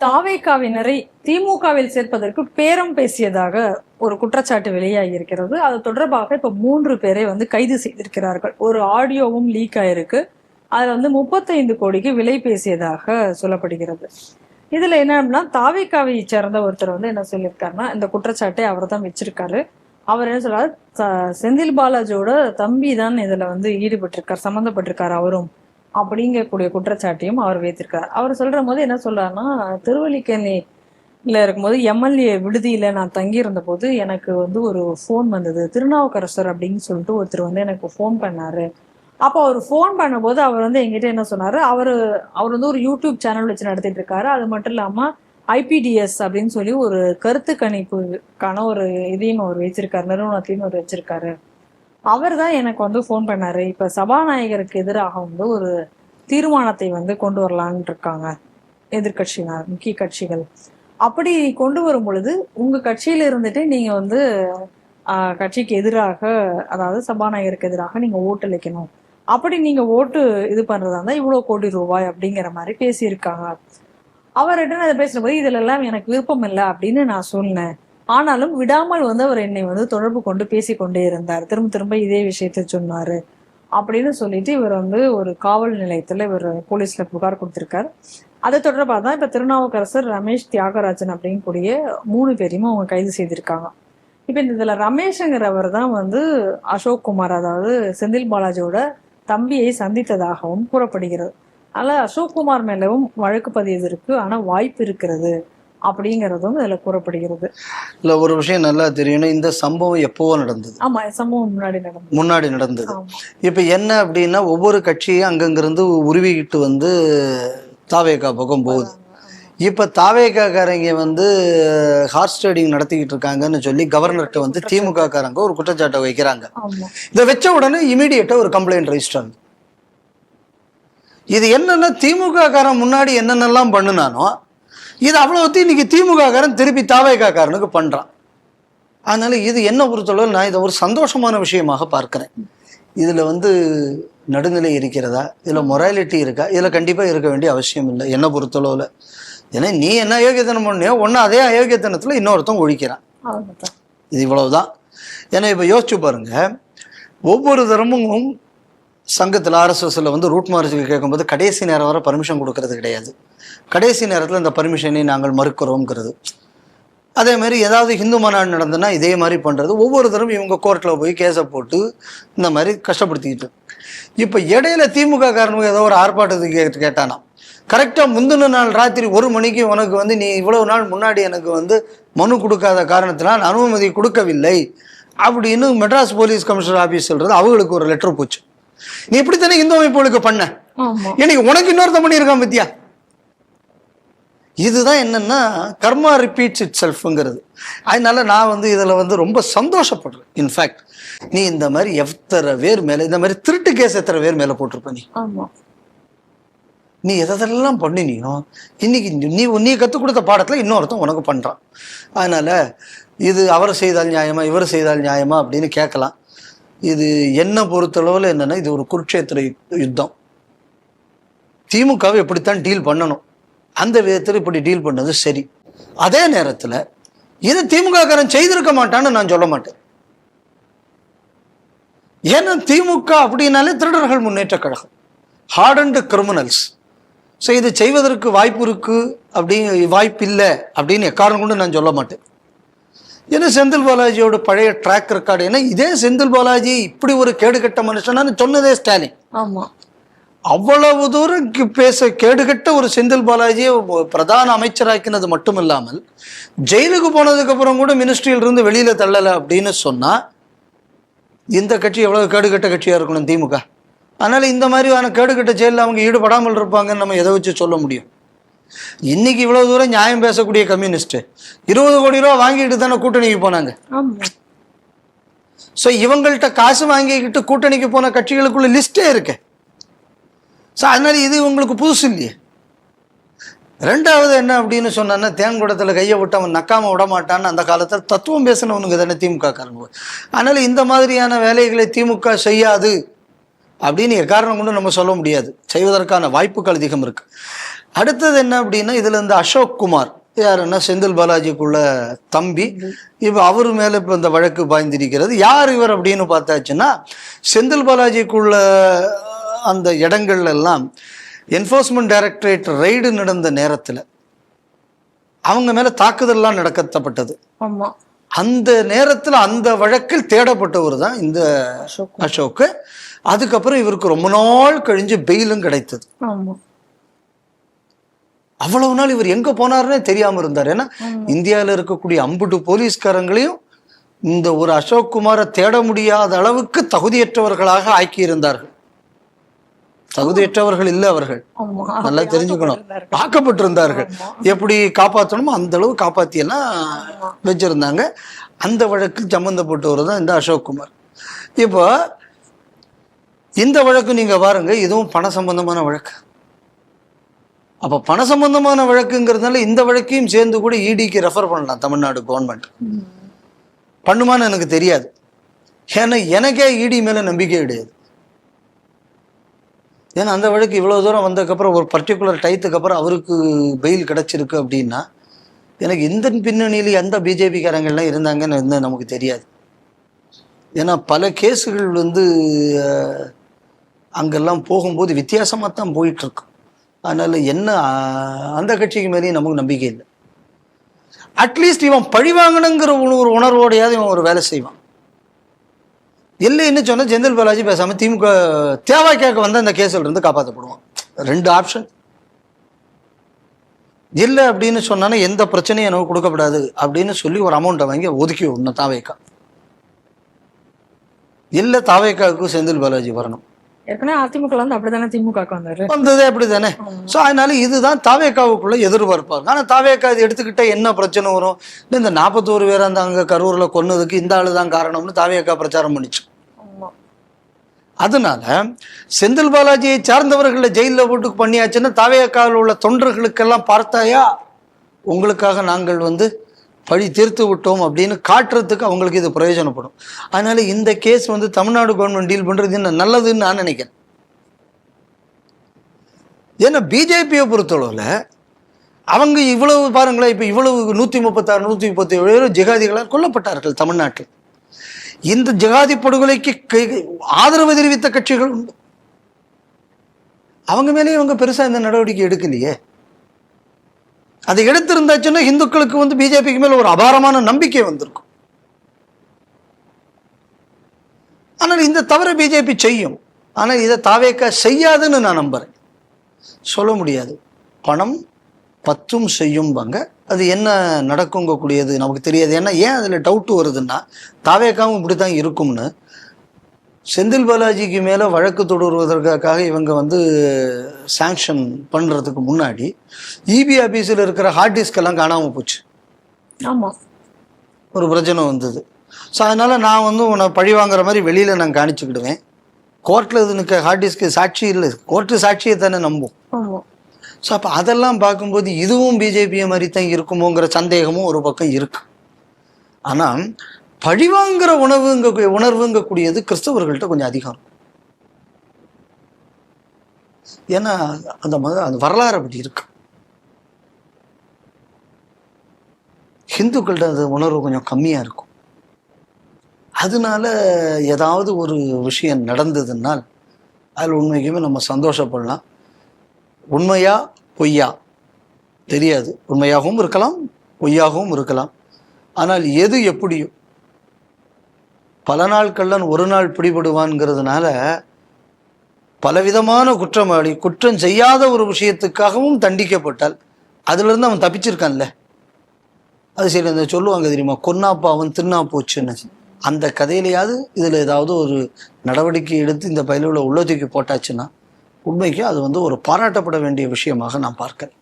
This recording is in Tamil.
தாவேகாவினரை திமுகவில் சேர்ப்பதற்கு பேரம் பேசியதாக ஒரு குற்றச்சாட்டு வெளியாகி இருக்கிறது. அது தொடர்பாக இப்ப 3 பேரை கைது செய்திருக்கிறார்கள். ஒரு ஆடியோவும் லீக் ஆயிருக்கு. அதுல 35 கோடிக்கு விலை பேசியதாக சொல்லப்படுகிறது. இதுல என்னன்னா, தாவேகாவை சேர்ந்த ஒருத்தர் என்ன சொல்லியிருக்காருன்னா, இந்த குற்றச்சாட்டை அவர் தான் வச்சிருக்காரு. அவர் என்ன சொல்றாரு, செந்தில் பாலாஜியோட தம்பி தான் இதுல ஈடுபட்டிருக்கார், சம்மந்தப்பட்டிருக்காரு அவரும் அப்படிங்கக்கூடிய குற்றச்சாட்டையும் அவர் வைத்திருக்காரு. அவர் சொல்ற போது என்ன சொல்றாருன்னா, திருவல்லிக்கேணியில இருக்கும்போது எம்எல்ஏ விடுதியில நான் தங்கி இருந்த போது எனக்கு ஒரு ஃபோன் வந்தது. திருநாவுக்கரசர் அப்படின்னு சொல்லிட்டு ஒருத்தர் எனக்கு ஃபோன் பண்ணாரு. அப்போ அவர் ஃபோன் பண்ணும்போது அவர் என்கிட்ட என்ன சொன்னாரு, அவர் ஒரு யூடியூப் சேனல் வச்சு நடத்திட்டு இருக்காரு. அது மட்டும் இல்லாம ஐபிடிஎஸ் அப்படின்னு சொல்லி ஒரு கருத்து கணிப்புக்கான ஒரு இதையும் அவர் வச்சிருக்காரு, நிறுவனத்தையும் அவர் வச்சிருக்காரு. அவர் தான் எனக்கு ஃபோன் பண்ணாரு. இப்ப சபாநாயகருக்கு எதிராக ஒரு தீர்மானத்தை கொண்டு வரலான்னு இருக்காங்க எதிர்கட்சியினர், முக்கிய கட்சிகள். அப்படி கொண்டு வரும் பொழுது உங்க கட்சியில இருந்துட்டு நீங்க கட்சிக்கு எதிராக, அதாவது சபாநாயகருக்கு எதிராக நீங்க ஓட்டளிக்கணும். அப்படி நீங்க ஓட்டு இது பண்றதா இருந்தா இவ்வளவு கோடி ரூபாய் அப்படிங்கிற மாதிரி பேசியிருக்காங்க. அவர்கிட்ட அதை பேசும்போது இதுல எல்லாம் எனக்கு விருப்பம் இல்லை அப்படின்னு நான் சொன்னேன். ஆனாலும் விடாமல் அவர் என்னை தொடர்பு கொண்டு பேசிக்கொண்டே இருந்தார். திரும்ப திரும்ப இதே விஷயத்த சொன்னாரு அப்படின்னு சொல்லிட்டு இவர் ஒரு காவல் நிலையத்துல இவர் போலீஸ்ல புகார் கொடுத்திருக்காரு. அதை தொடர்பாக தான் இப்ப திருநாவுக்கரசர், ரமேஷ், தியாகராஜன் அப்படின்னு கூடிய 3 பேரையும் அவங்க கைது செய்திருக்காங்க. இப்ப இதுல ரமேஷ்ங்கிறவர் தான் அசோக் குமார், அதாவது செந்தில் பாலாஜியோட தம்பியை சந்தித்ததாகவும் கூறப்படுகிறது. அதனால அசோக் குமார் மேலவும் வழக்கு பதிவதற்கு ஆனா வாய்ப்பு இருக்கிறது அப்படிங்கறதும் இதுல கூறப்படுகிறது. இல்ல, ஒரு விஷயம் நல்லா தெரியணும், இந்த சம்பவம் எப்பவோ நடந்தது. ஆமா, சம்பவம் முன்னாடி நடந்தது. இப்ப என்ன அப்படின்னா, ஒவ்வொரு கட்சியும் அங்கங்கிருந்து உருவிக்கிட்டு தாவேகா பக்கம் போகுது. இப்ப தாவேகாக்காரங்க ஹார்ஸ் ட்ரேடிங் நடத்திக்கிட்டு இருக்காங்கன்னு சொல்லி கவர்னர்கிட்ட திமுக காரங்க ஒரு குற்றச்சாட்டை வைக்கிறாங்க. இதை வச்ச உடனே இமீடியட்டா ஒரு கம்ப்ளைண்ட் ரெஜிஸ்டர் ஆகுது. இது என்னன்னா, திமுக காரன் முன்னாடி என்னென்னலாம் பண்ணுனானோ இது அவ்வளவு இன்னைக்கு திமுக காரன் திருப்பி தாவேகா காரனுக்கு பண்றான். அதனால இது என்ன பொறுத்தளவு நான் இதை ஒரு சந்தோஷமான விஷயமாக பார்க்கிறேன். இதுல நடுநிலை இருக்கிறதா, இதுல மொராலிட்டி இருக்கா, இதுல கண்டிப்பா இருக்க வேண்டிய அவசியம் இல்லை என்ன பொறுத்தளவுல. ஏன்னா நீ என்ன அயோக்கியத்தனம் பண்ணியோ ஒன்னு அதே அயோக்கியத்தனத்துல இன்னொருத்தன் ஒழிக்கிறான். இது இவ்வளவுதான். ஏன்னா இப்ப யோசிச்சு பாருங்க, ஒவ்வொரு தரமும் சங்கத்தில் RSSல ரூட் மார்ச்சுக்கு கேட்கும்போது கடைசி நேரம் வரை பர்மிஷன் கொடுக்கறது கிடையாது. கடைசி நேரத்தில் இந்த பர்மிஷனை நாங்கள் மறுக்கிறோங்கிறது. அதே மாதிரி ஏதாவது இந்து மாநாடு நடந்ததுன்னா இதே மாதிரி பண்ணுறது. ஒவ்வொரு தரம் இவங்க கோர்ட்டில் போய் கேஸை போட்டு இந்த மாதிரி கஷ்டப்படுத்திக்கிட்டு. இப்போ இடையில திமுக காரனுக்கு ஏதோ ஒரு ஆர்ப்பாட்டத்துக்கு கேட்டானா, கரெக்டாக முந்தின நாள் ராத்திரி 1 மணிக்கு உனக்கு நீ இவ்வளவு நாள் முன்னாடி எனக்கு மனு கொடுக்காத காரணத்தினால் அனுமதி கொடுக்கவில்லை அப்படின்னு மெட்ராஸ் போலீஸ் கமிஷனர் ஆஃபீஸ் சொல்றது. அவங்களுக்கு ஒரு லெட்டர் போச்சு, நீ இப்படித்தானே இந்து அமைப்புகளுக்கு பண்ண, இன்னைக்கு உனக்கு இன்னொருத்த பண்ணியிருக்கான் பத்தியா. இதுதான் என்னன்னா, கர்மா ரிப்பீட்ஸ் இட் செல்ஃப்ங்கிறது. அதனால நான் இதுல ரொம்ப சந்தோஷப்படுறேன். இன்ஃபேக்ட் நீ இந்த மாதிரி எத்தனை பேர் மேல இந்த மாதிரி திருட்டு கேஸ் எத்தனை பேர் மேல போட்டிருப்ப, நீ எதெல்லாம் பண்ணினியோ இன்னைக்கு நீ கற்றுக் கொடுத்த பாடத்துல இன்னொருத்தன் உனக்கு பண்றான். அதனால இது அவர் செய்தால் நியாயமா இவர் செய்தால் நியாயமா அப்படின்னு கேட்கலாம். இது என்ன பொறுத்தளவுல என்னன்னா, இது ஒரு குருட்சேத்திர யுத்தம். திமுகவை எப்படித்தான் டீல் பண்ணணும், அந்த விதத்தில் இப்படி டீல் பண்ணது சரி. அதே நேரத்தில் இது திமுக காரன் செய்திருக்க மாட்டான்னு நான் சொல்ல மாட்டேன். ஏன்னா திமுக அப்படின்னாலே திருடர்கள் Munnetra Kazhagam, hardened criminals. So இது செய்வதற்கு வாய்ப்பு இருக்கு, வாய்ப்பு இல்லை அப்படின்னு எக்காரணம் கொண்டு நான் சொல்ல மாட்டேன். ஏன்னா செந்தில் பாலாஜியோட பழைய ட்ராக் ரெக்கார்டு, ஏன்னா இதே செந்தில் பாலாஜி இப்படி ஒரு கேடுகட்ட மனுஷனான்னு சொன்னதே ஸ்டாலின். அவ்வளவு தூரம் கேடுகட்ட ஒரு செந்தில் பாலாஜியை பிரதான அமைச்சராக்கினது மட்டும் இல்லாமல் ஜெயிலுக்கு போனதுக்கு அப்புறம் கூட மினிஸ்ட்ரியில இருந்து வெளியில தள்ளலை அப்படின்னு சொன்னா இந்த கட்சி எவ்வளவு கேடுகட்ட கட்சியா இருக்கணும் திமுக. அதனால இந்த மாதிரியான கேடுகட்ட செயலில் அவங்க ஈடுபடாமல் இருப்பாங்கன்னு நம்ம எதை வச்சு சொல்ல முடியும். இன்னைக்கு இவ்வளவு தூரம் நியாயம் பேசக்கூடிய கம்யூனிஸ்ட் 20 கோடி ரூபா வாங்கிட்டு தானே கூட்டணிக்கு போனாங்க. ஸோ இவங்கள்ட்ட காசு வாங்கிக்கிட்டு கூட்டணிக்கு போன கட்சிகளுக்குள்ள லிஸ்டே இருக்கு. ஸோ அதனால இது உங்களுக்கு புதுசு இல்லையே. ரெண்டாவது என்ன அப்படின்னு சொன்னா, தேன்குடத்தில் கையை விட்டு அவன் நக்காம விட மாட்டான்னு அந்த காலத்தில் தத்துவம் பேசினவனுக்கு தானே திமுக காரங்க. அதனால இந்த மாதிரியான வேலைகளை திமுக செய்யாது அப்படின்னு எக்காரணம் கொண்டு நம்ம சொல்ல முடியாது. செய்வதற்கான வாய்ப்புகள் அதிகம் இருக்கு. அடுத்தது என்ன அப்படின்னா இதுல இந்த அசோக் குமார் யாருன்னா செந்தில் பாலாஜிக்குள்ள தம்பி. இப்போ அவர் மேல இப்போ இந்த வழக்கு பாய்ந்திருக்கிறது. யார் இவர் அப்படின்னு பார்த்தாச்சுன்னா, செந்தில் பாலாஜிக்குள்ள அந்த இடங்கள்ல எல்லாம் என்ஃபோர்ஸ்மெண்ட் டைரக்டரேட் ரெய்டு நடந்த நேரத்தில் அவங்க மேல தாக்குதல்லாம் நடத்தப்பட்டது. அந்த நேரத்தில் அந்த வழக்கில் தேடப்பட்டவர் தான் இந்த அசோக். அதுக்கப்புறம் இவருக்கு ரொம்ப நாள் கழிஞ்சு பெயிலும் கிடைத்தது. அவ்வளவு நாள் இவர் எங்க போனாருன்னே தெரியாம இருந்தார். ஏன்னா இந்தியாவில் இருக்கக்கூடிய அம்புட்டு போலீஸ்காரங்களையும் இந்த ஒரு அசோக் குமாரை தேட முடியாத அளவுக்கு தகுதியற்றவர்களாக ஆக்கி இருந்தார்கள். தகுதியற்றவர்கள் இல்லை, அவர்கள் நல்லா தெரிஞ்சுக்கணும், ஆக்கப்பட்டிருந்தார்கள். எப்படி காப்பாற்றணுமோ அந்த அளவு காப்பாத்தி எல்லாம் வச்சிருந்தாங்க. அந்த வழக்கில் சம்பந்தப்பட்டவர் தான் இந்த அசோக் குமார். இப்போ இந்த வழக்கு நீங்க பாருங்க, இதுவும் பண சம்பந்தமான வழக்கு. அப்ப பண சம்பந்தமான வழக்குங்கிறதுனால இந்த வழக்கையும் சேர்ந்து கூட இடிக்கு ரெஃபர் பண்ணலாம் தமிழ்நாடு கவர்மெண்ட். பண்ணுமான்னு எனக்கு தெரியாது. ஏன்னா எனக்கே இடி மேல நம்பிக்கை கிடையாது. ஏன்னா அந்த வழக்கு இவ்வளவு தூரம் வந்ததுக்கப்புறம் ஒரு பர்டிகுலர் டயத்துக்கு அப்புறம் அவருக்கு பெயில் கிடைச்சிருக்கு அப்படின்னா, எனக்கு இந்த பின்னணியில் எந்த பிஜேபிக்காரங்கள்லாம் இருந்தாங்கன்னு நமக்கு தெரியாது. ஏன்னா பல கேஸுகள் வந்து அங்கெல்லாம் போகும்போது வித்தியாசமாக தான் போயிட்டு இருக்கு. அதனால என்ன அந்த கட்சிக்கு மேலேயும் நமக்கு நம்பிக்கை இல்லை. அட்லீஸ்ட் இவன் பழி வாங்கணுங்கிற ஒரு உணர்வோடையாவது இவன் ஒரு வேலை செய்வான். இல்லைன்னு சொன்னா செந்தில் பாலாஜி பேசாம திமுக தேவைக்காக வந்து அந்த கேஸ்ல இருந்து காப்பாற்றப்படுவான். ரெண்டு ஆப்ஷன். இல்லை அப்படின்னு சொன்னா எந்த பிரச்சனையும் எனக்கு கொடுக்கப்படாது அப்படின்னு சொல்லி ஒரு அமௌண்ட்டை வாங்கி ஒதுக்கி விடணும் தாவேக்கா. இல்லை தாவேக்காவுக்கு செந்தில் பாலாஜி வரணும். ஏற்கனவே அதிமுக வந்து அப்படித்தானே திமுக வந்ததே அப்படித்தானே. ஸோ அதனால இதுதான் தாவேக்காவுக்குள்ள எதிர்பார்ப்பாங்க. ஆனால் தாவேக்கா இது எடுத்துக்கிட்ட என்ன பிரச்சனை வரும்? இந்த 41 பேர் அந்த அங்கே கரூர்ல கொன்னதுக்கு இந்த ஆளு தான் காரணம்னு தாவேக்கா பிரச்சாரம் பண்ணிச்சு. அதனால செந்தில் பாலாஜியை சார்ந்தவர்களை ஜெயிலில் போட்டு பண்ணியாச்சுன்னா தாவேக்காவில் உள்ள தொண்டர்களுக்கெல்லாம் பார்த்தாயா உங்களுக்காக நாங்கள் வந்து பழி தீர்த்து விட்டோம் அப்படின்னு காட்டுறதுக்கு அவங்களுக்கு இது பிரயோஜனப்படும். அதனால இந்த கேஸ் வந்து தமிழ்நாடு கவர்மெண்ட் டீல் பண்றது நல்லதுன்னு நான் நினைக்கிறேன். ஏன்னா பிஜேபியை பொறுத்தளவுல அவங்க இவ்வளவு பாருங்களேன், இப்ப இவ்வளவு 136 137 ஜிகாதிகளால் கொல்லப்பட்டார்கள் தமிழ்நாட்டில். இந்த ஜிகாதி படுகொலைக்கு ஆதரவு தெரிவித்த கட்சிகள் உண்டு. அவங்க மேலேயே அவங்க பெருசா இந்த நடவடிக்கை எடுக்கலையே. அதை எடுத்திருந்தாச்சுன்னா இந்துக்களுக்கு வந்து பிஜேபிக்கு மேல ஒரு அபாரமான நம்பிக்கை வந்திருக்கும். ஆனால் இந்த தவறை பிஜேபி செய்யும். ஆனால் இதை தாவேக்கா செய்யாதுன்னு நான் நம்புறேன். சொல்ல முடியாது. பணம் பத்தும் செய்யும்பாங்க. அது என்ன நடக்குங்க கூடியது நமக்கு தெரியாது. ஏன்னா ஏன் அதில் டவுட் வருதுன்னா, தாவேக்காவும் இப்படித்தான் இருக்கும்னு செந்தில் பாலாஜிக்கு மேலே வழக்கு தொடருவதற்காக இவங்க வந்து சாங்ஷன் பண்ணுறதுக்கு முன்னாடி இபி ஆஃபீஸில் இருக்கிற ஹார்ட் டிஸ்க் எல்லாம் காணாமல் போச்சு. ஆமாம், ஒரு பிரச்சனை வந்தது. ஸோ அதனால் நான் வந்து உன்னை பழி வாங்குற மாதிரி வெளியில் நான் காணிச்சுக்கிடுவேன். கோர்ட்டில் இதுனுக்கு ஹார்ட் டிஸ்க்கு சாட்சி இல்லை, கோர்ட்டு சாட்சியை தானே நம்பும். ஸோ அப்போ அதெல்லாம் பார்க்கும்போது இதுவும் பிஜேபியை மாதிரி தான் இருக்குமோங்கிற சந்தேகமும் ஒரு பக்கம் இருக்கு. ஆனால் பழிவாங்கிற உணர்வுங்க கூடியது கிறிஸ்தவர்கள்ட்ட கொஞ்சம் அதிகம் இருக்கும். ஏன்னா அந்த வரலாறு அப்படி இருக்கு. ஹிந்துக்கள்கிட்ட அந்த உணர்வு கொஞ்சம் கம்மியா இருக்கும். அதனால ஏதாவது ஒரு விஷயம் நடந்ததுனால் அதில் உண்மைக்குமே நம்ம சந்தோஷப்படலாம். உண்மையா பொய்யா தெரியாது. உண்மையாகவும் இருக்கலாம், பொய்யாகவும் இருக்கலாம். ஆனால் எது எப்படியோ பல நாள் கள்ளன் ஒரு நாள் பிடிபடுவான்ங்கிறதுனால பலவிதமான குற்றவாளி குற்றம் செய்யாத ஒரு விஷயத்துக்காகவும் தண்டிக்கப்பட்டால் அதிலிருந்து அவன் தப்பிச்சிருக்கான்ல. அது சரி, அந்த சொல்லுவாங்க தெரியுமா, கொன்னாப்பா அவன் தின்னா போச்சுன்னு. அந்த கதையிலையாவது இதில் ஏதாவது ஒரு நடவடிக்கை எடுத்து இந்த பயிலுள்ள உள்ளதுக்கு போட்டாச்சுன்னா உண்மைக்கு அது வந்து ஒரு பாராட்டப்பட வேண்டிய விஷயமாக நான் பார்க்கிறேன்.